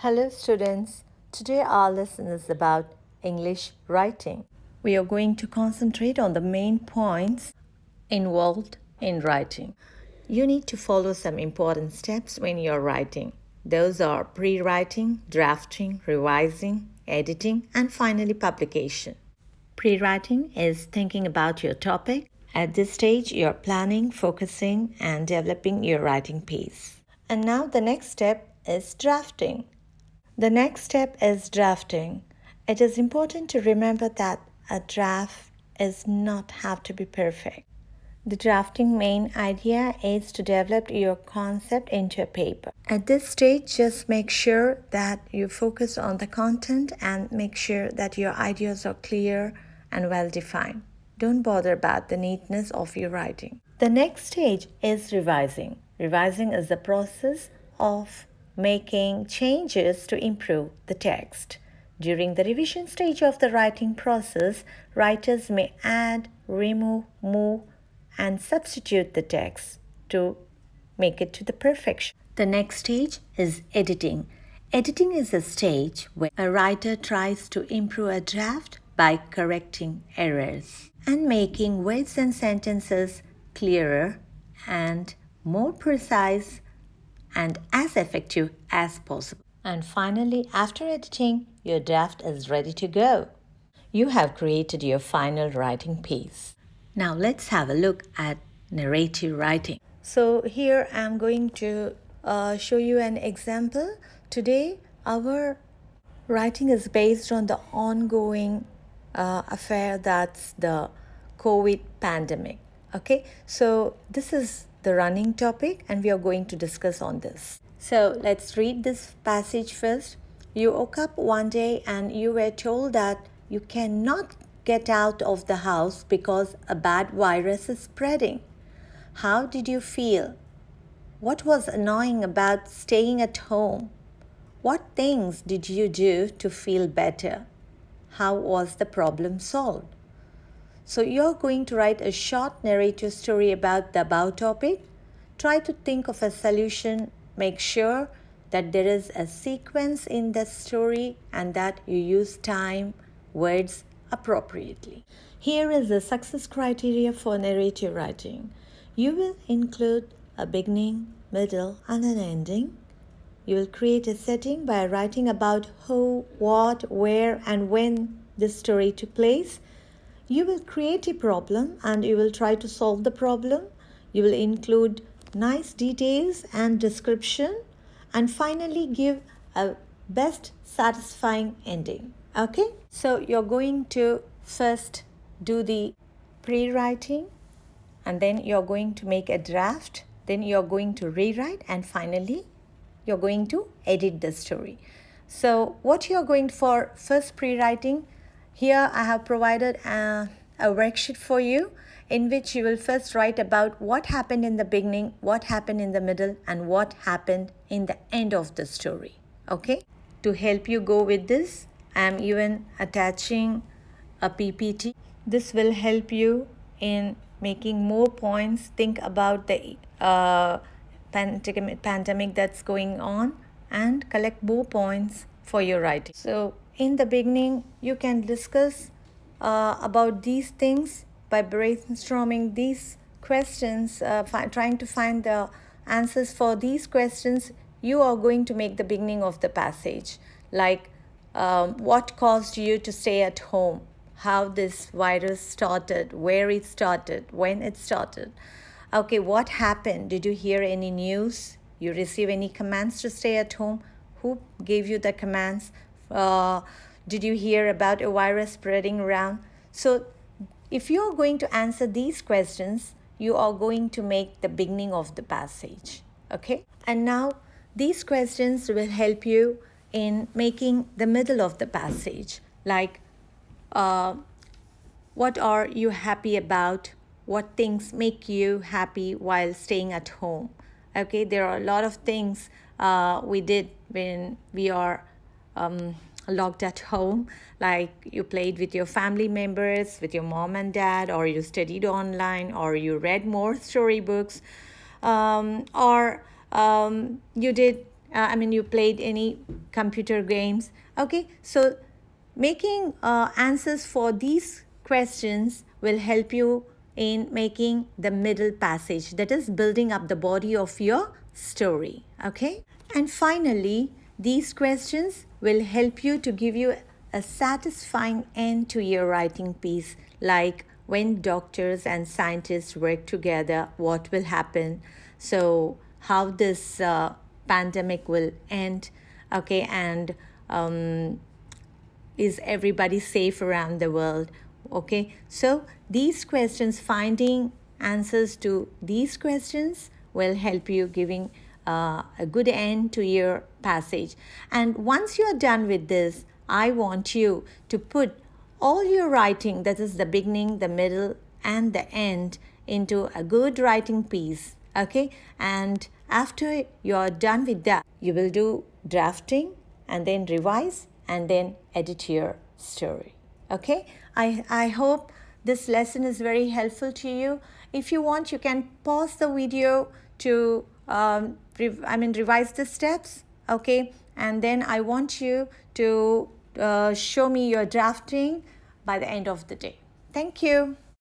Hello students, today our lesson is about English writing. We are going to concentrate on the main points involved in writing. You need to follow some important steps when you're writing. Those are pre-writing, drafting, revising, editing, and finally publication. Pre-writing is thinking about your topic. At this stage, you're planning, focusing, and developing your writing piece. And now the next step is drafting. The next step is drafting. It is important to remember that a draft does not have to be perfect. The drafting main idea is to develop your concept into a paper. At this stage, just make sure that you focus on the content and make sure that your ideas are clear and well defined. Don't bother about the neatness of your writing. The next stage is revising. Revising is the process of making changes to improve the text. During the revision stage of the writing process, writers may add, remove, move, and substitute the text to make it to the perfection. The next stage is editing. Editing is a stage where a writer tries to improve a draft by correcting errors and making words and sentences clearer and more precise and as effective as possible. And finally, after editing, your draft is ready to go. You have created your final writing piece. Now let's have a look at narrative writing. So here I'm going to show you an example. Today our writing is based on the ongoing affair, that's the COVID pandemic. Okay, so this is the running topic and we are going to discuss on this. So let's read this passage first. You woke up one day and you were told that you cannot get out of the house because a bad virus is spreading. How did you feel? What was annoying about staying at home? What things did you do to feel better? How was the problem solved? So you're going to write a short narrative story about the above topic. Try to think of a solution. Make sure that there is a sequence in the story and that you use time, words appropriately. Here is the success criteria for narrative writing. You will include a beginning, middle, and an ending. You will create a setting by writing about who, what, where, and when this story took place. You will create a problem and you will try to solve the problem. You will include nice details and description, and finally give a best satisfying ending. Okay, so you're going to first do the pre-writing, and then you're going to make a draft, then you're going to rewrite, and finally you're going to edit the story. So what you're going for first pre-writing, here I have provided a worksheet for you in which you will first write about what happened in the beginning, what happened in the middle, and what happened in the end of the story. Okay? To help you go with this, I am even attaching a PPT. This will help you in making more points, think about the pandemic that's going on, and collect more points for your writing. So in the beginning, you can discuss about these things by brainstorming these questions, trying to find the answers for these questions. You are going to make the beginning of the passage, like what caused you to stay at home, how this virus started, where it started, when it started. Okay, what happened? Did you hear any news? You receive any commands to stay at home? Who gave you the commands? Did you hear about a virus spreading around? So if you're going to answer these questions, you are going to make the beginning of the passage. Okay? And now these questions will help you in making the middle of the passage. Like, what are you happy about? What things make you happy while staying at home? Okay, there are a lot of things we did when we are locked at home, like you played with your family members, with your mom and dad, or you studied online, or you read more storybooks, or you did you played any computer games. Okay, so making answers for these questions will help you in making the middle passage, that is building up the body of your story. Okay, and finally, these questions will help you to give you a satisfying end to your writing piece, like when doctors and scientists work together, what will happen? So how this pandemic will end? Okay, and is everybody safe around the world? Okay, so these questions, finding answers to these questions will help you giving a good end to your passage. And once you are done with this, I want you to put all your writing, that is the beginning, the middle, and the end, into a good writing piece. Okay, and after you're done with that, you will do drafting and then revise and then edit your story. Okay, I hope this lesson is very helpful to you. If you want, you can pause the video to revise the steps. Okay, and then I want you to show me your drafting by the end of the day. Thank you.